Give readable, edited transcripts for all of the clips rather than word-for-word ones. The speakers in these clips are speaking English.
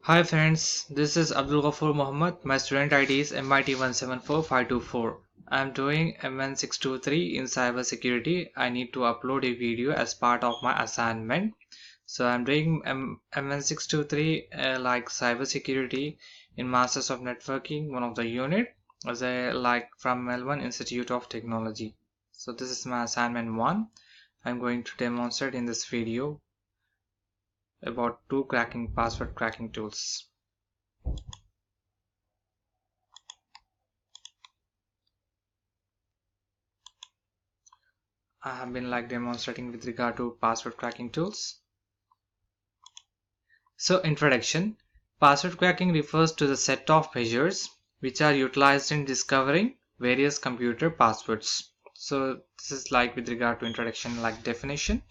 Hi friends, this is Abdul Ghafoor Mohammed. My student ID is MIT174524. I am doing MN623 in cybersecurity. I need to upload a video as part of my assignment. So I'm doing MN623 like cybersecurity in Masters of Networking, one of the unit as a like from Melbourne Institute of Technology. So this is my assignment 1. I'm going to demonstrate in this video about two password cracking tools. I have been demonstrating with regard to password cracking tools. So introduction. Password cracking refers to the set of measures which are utilized in discovering various computer passwords. So this is with regard to introduction definition.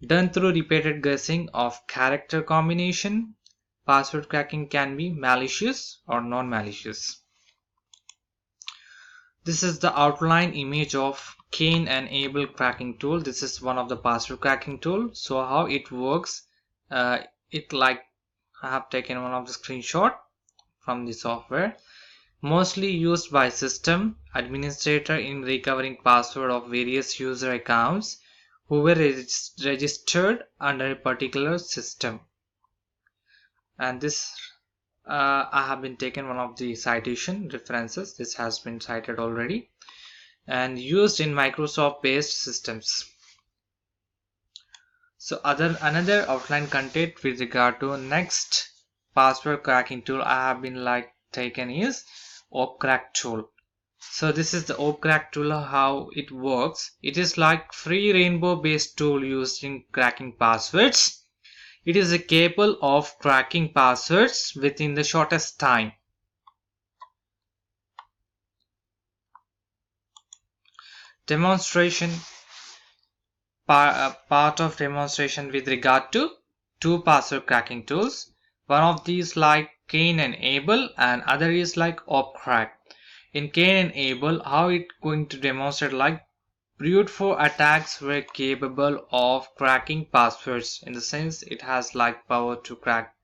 Done through repeated guessing of character combination, password cracking can be malicious or non-malicious. This is the outline image of Cain and Abel cracking tool. This is one of the password cracking tool. So how it works, I have taken one of the screenshot from the software. Mostly used by system administrator in recovering password of various user accounts who were registered under a particular system. And this I have been taken one of the citation references. This has been cited already and used in Microsoft based systems. So another outline content with regard to next password cracking tool I have been taken is OpCrack tool. So this is the OpCrack tool, how it works. It is like free rainbow based tool used in cracking passwords. It is capable of cracking passwords within the shortest time. Demonstration. Part of demonstration with regard to two password cracking tools. One of these like Cain and Abel and other is like OpCrack. In Cain and Abel, how it going to demonstrate brute force attacks were capable of cracking passwords, in the sense it has power to crack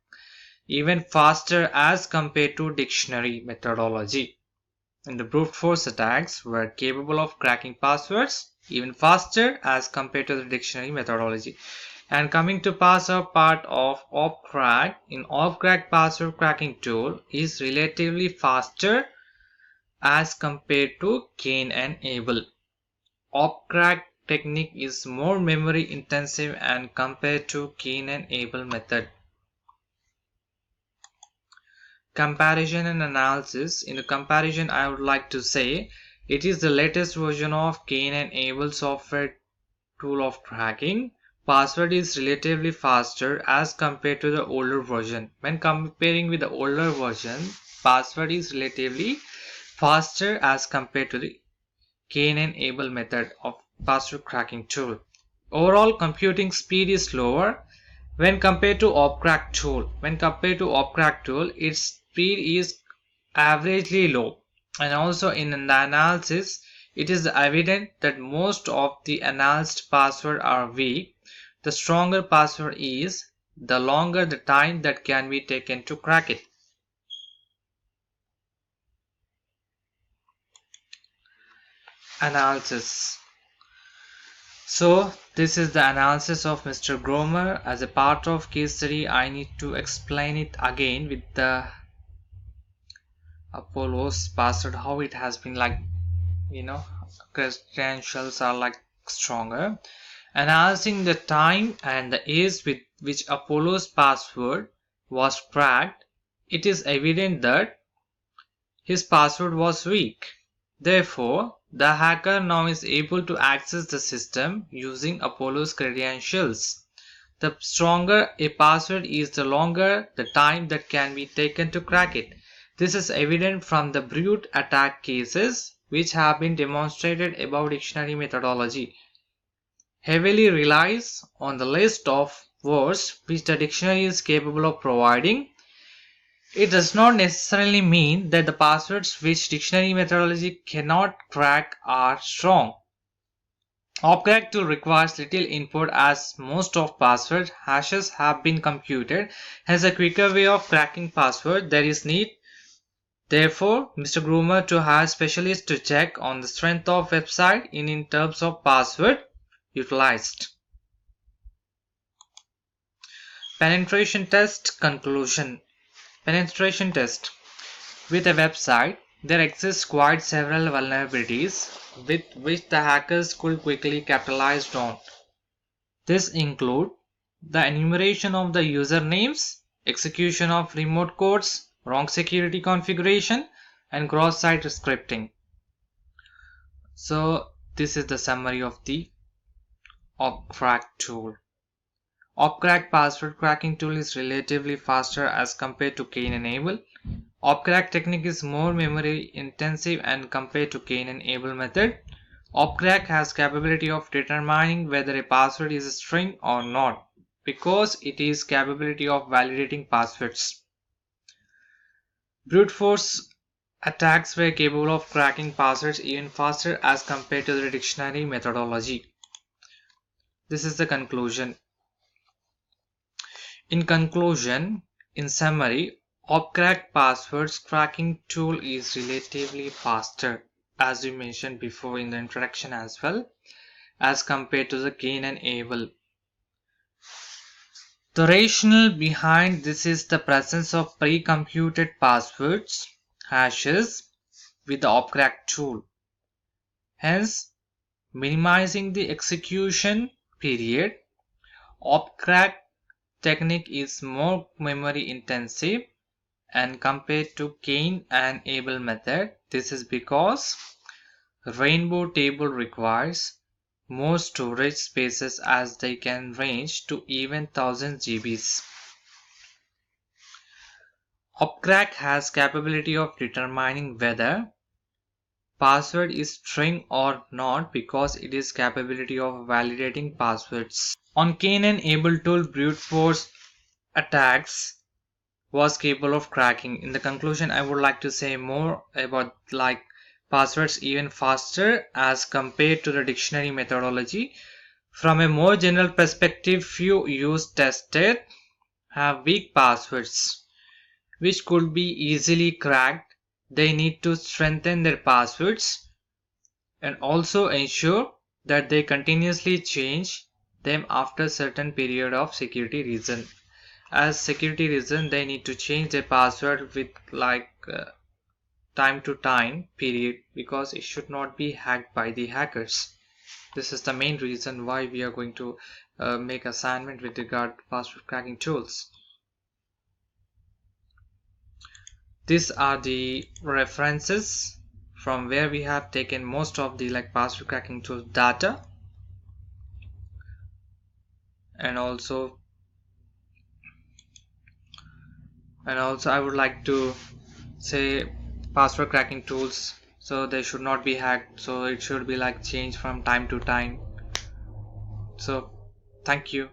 even faster as compared to dictionary methodology. And the brute force attacks were capable of cracking passwords even faster as compared to the dictionary methodology. And coming to password part of OpCrack, in OpCrack password cracking tool is relatively faster as compared to Cain and Abel. OpCrack technique is more memory intensive and compared to Cain and Abel method. Comparison and analysis. In the comparison, I would like to say it is the latest version of Cain and Abel software tool of cracking. Password is relatively faster as compared to the older version. When comparing with the older version, password is relatively faster as compared to the Cain and Abel method of password cracking tool. Overall computing speed is slower when compared to OpCrack tool. When compared to OpCrack tool, its speed is averagely low. And also in the analysis, it is evident that most of the analyzed passwords are weak. The stronger password is, the longer the time that can be taken to crack it. Analysis. So this is the analysis of Mr. Gromer. As a part of case study, I need to explain it again with the Apollo's password, how it has been credentials are stronger. Analyzing the time and the ease with which Apollo's password was cracked, it is evident that his password was weak. Therefore, the hacker now is able to access the system using Apollo's credentials. The stronger a password is, the longer the time that can be taken to crack it. This is evident from the brute attack cases which have been demonstrated above. Dictionary methodology heavily relies on the list of words which the dictionary is capable of providing. It does not necessarily mean that the passwords which dictionary methodology cannot crack are strong. Opcrack tool requires little input as most of password hashes have been computed. Has a quicker way of cracking password. There is need, therefore, Mr. Groomer to hire specialists to check on the strength of website in terms of password utilized. Penetration test conclusion. Penetration test. With a website, there exists quite several vulnerabilities with which the hackers could quickly capitalize on. This include the enumeration of the usernames, execution of remote codes, wrong security configuration, and cross-site scripting. So this is the summary of the Opcrack tool. Opcrack password cracking tool is relatively faster as compared to Cain-Able. Opcrack technique is more memory intensive and compared to Cain-Able method. Opcrack has capability of determining whether a password is a string or not because it is capability of validating passwords. Brute force attacks were capable of cracking passwords even faster as compared to the dictionary methodology. This is the conclusion. In conclusion, in summary, Opcrack passwords cracking tool is relatively faster, as we mentioned before in the introduction as well, as compared to the Cain-Able. The rationale behind this is the presence of pre-computed passwords hashes with the Opcrack tool, hence minimizing the execution period. Opcrack technique is more memory intensive and compared to Cain-Able method. This is because Rainbow table requires more storage spaces as they can range to even 1000 GBs. Opcrack has capability of determining whether password is string or not because it is capability of validating passwords. On Cain-Able tool, brute force attacks was capable of cracking. In the conclusion, I would like to say more about passwords even faster as compared to the dictionary methodology. From a more general perspective, few use tested have weak passwords which could be easily cracked. They need to strengthen their passwords and also ensure that they continuously change them after certain period of security reason. As security reason, they need to change their password with time to time period because it should not be hacked by the hackers. This is the main reason why we are going to make assignment with regard to password cracking tools. These are the references from where we have taken most of the password cracking tool data, and also I would like to say password cracking tools, so they should not be hacked, so it should be changed from time to time. So thank you.